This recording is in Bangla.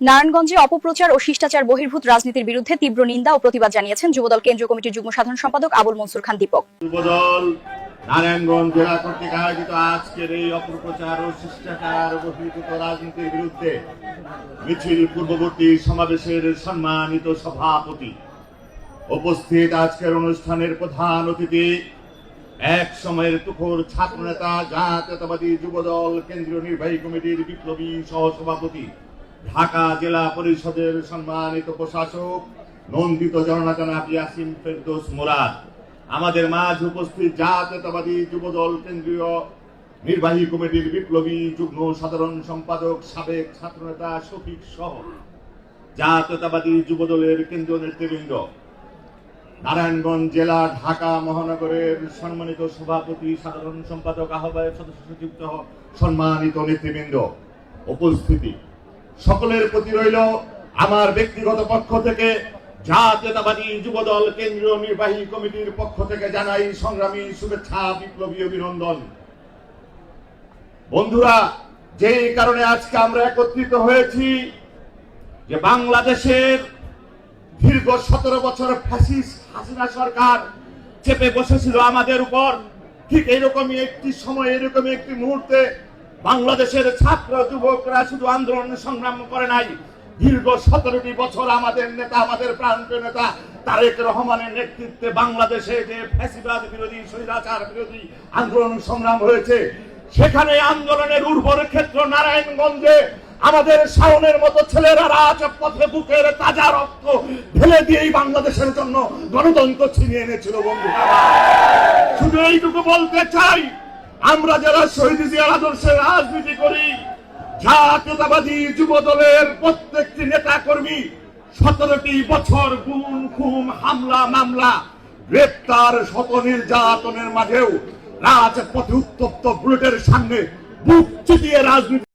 নারায়ণগঞ্জে অপপ্রচার ও শিষ্টাচার বহির্ভূত রাজনীতির বিরুদ্ধে তীব্র নিন্দা ও প্রতিবাদ জানিয়েছেন যুবদল কেন্দ্রীয় কমিটির যুগ্ম সাধারণ সম্পাদক আবুল মনসুর খান দীপক। যুবদল নারায়ণগঞ্জ জেলা কর্তৃক আয়োজিত আজকের এই অপপ্রচার ও শিষ্টাচার বহির্ভূত রাজনীতির বিরুদ্ধে মিছিল পূর্ববর্তী সমাবেশের সম্মানিত সভাপতি, উপস্থিত আজকের অনুষ্ঠানের প্রধান অতিথি, এক সময়ের তুখোর ছাত্রনেতা, জাতীয়তাবাদী যুবদল কেন্দ্রীয় নির্বাহী কমিটির বিপ্লবী সহসভাপতি, ঢাকা জেলা পরিষদের সম্মানিত প্রশাসক নন্দিত জননেতা ইয়াসিন ফেরদৌস মুরাদ, আমাদের মাঝ উপস্থিত জাতীয়তাবাদী যুবদল কেন্দ্রীয় নির্বাহী কমিটির বিপ্লবী যুগ্ম সাধারণ সম্পাদক সাবেক ছাত্রনেতা শফিক সহ জাতীয়তাবাদী যুবদলের কেন্দ্রীয় নেতৃবৃন্দ, নারায়ণগঞ্জ জেলা ঢাকা মহানগরের সম্মানিত সভাপতি, সাধারণ সম্পাদক, আহ্বায়ক, সদস্য সচিব সহ সম্মানিত নেতৃবৃন্দ, উপস্থিতি সকলের প্রতি রইল আমার ব্যক্তিগত পক্ষ থেকে জাতীয়তাবাদী যুবদল কেন্দ্রীয় নির্বাহী কমিটির পক্ষ থেকে জানাই সংগ্রামী শুভেচ্ছা, বিপ্লবী অভিনন্দন। বন্ধুরা, যে কারণে আজকে আমরা একত্রিত হয়েছি, যে বাংলাদেশের দীর্ঘ 17 বছর ফ্যাসিস্ট হাসিনা সরকার চেপে বসেছিল আমাদের উপর, ঠিক এরকমই একটি সময়, এরকমই একটি মুহূর্তে বাংলাদেশের ছাত্র যুবকরা শুধু আন্দোলন সংগ্রাম করে নাই, দীর্ঘ 17টি বছর আমাদের নেতা, আমাদের প্রান্তীয় নেতা তারেক রহমানের নেতৃত্বে বাংলাদেশে যে ফ্যাসিবাদ বিরোধী, স্বৈরাচার বিরোধী আন্দোলন সংগ্রাম হয়েছে, সেখানে আন্দোলনের উর্বর ক্ষেত্র নারায়ণগঞ্জে আমাদের শাওনের মতো ছেলেরা রাজপথে বুকের তাজা রক্ত ঢেলে দিয়েই বাংলাদেশের জন্য গণতন্ত্র ছিনিয়ে এনেছিল। বন্ধুরা, শুধু এইটুকু বলতে চাই, আমরা যারা শহীদ জিয়ার আদর্শে রাজনীতি করি, জাতীয়তাবাদী যুবদলের প্রত্যেকটি নেতা কর্মী 17টি বছর গুম, খুন, হামলা, মামলা, গ্রেপ্তার, শত নির্যাতনের মাঝেও রাজপথে উত্তপ্ত বুলেটের সামনে বুক চিতিয়ে রাজনীতি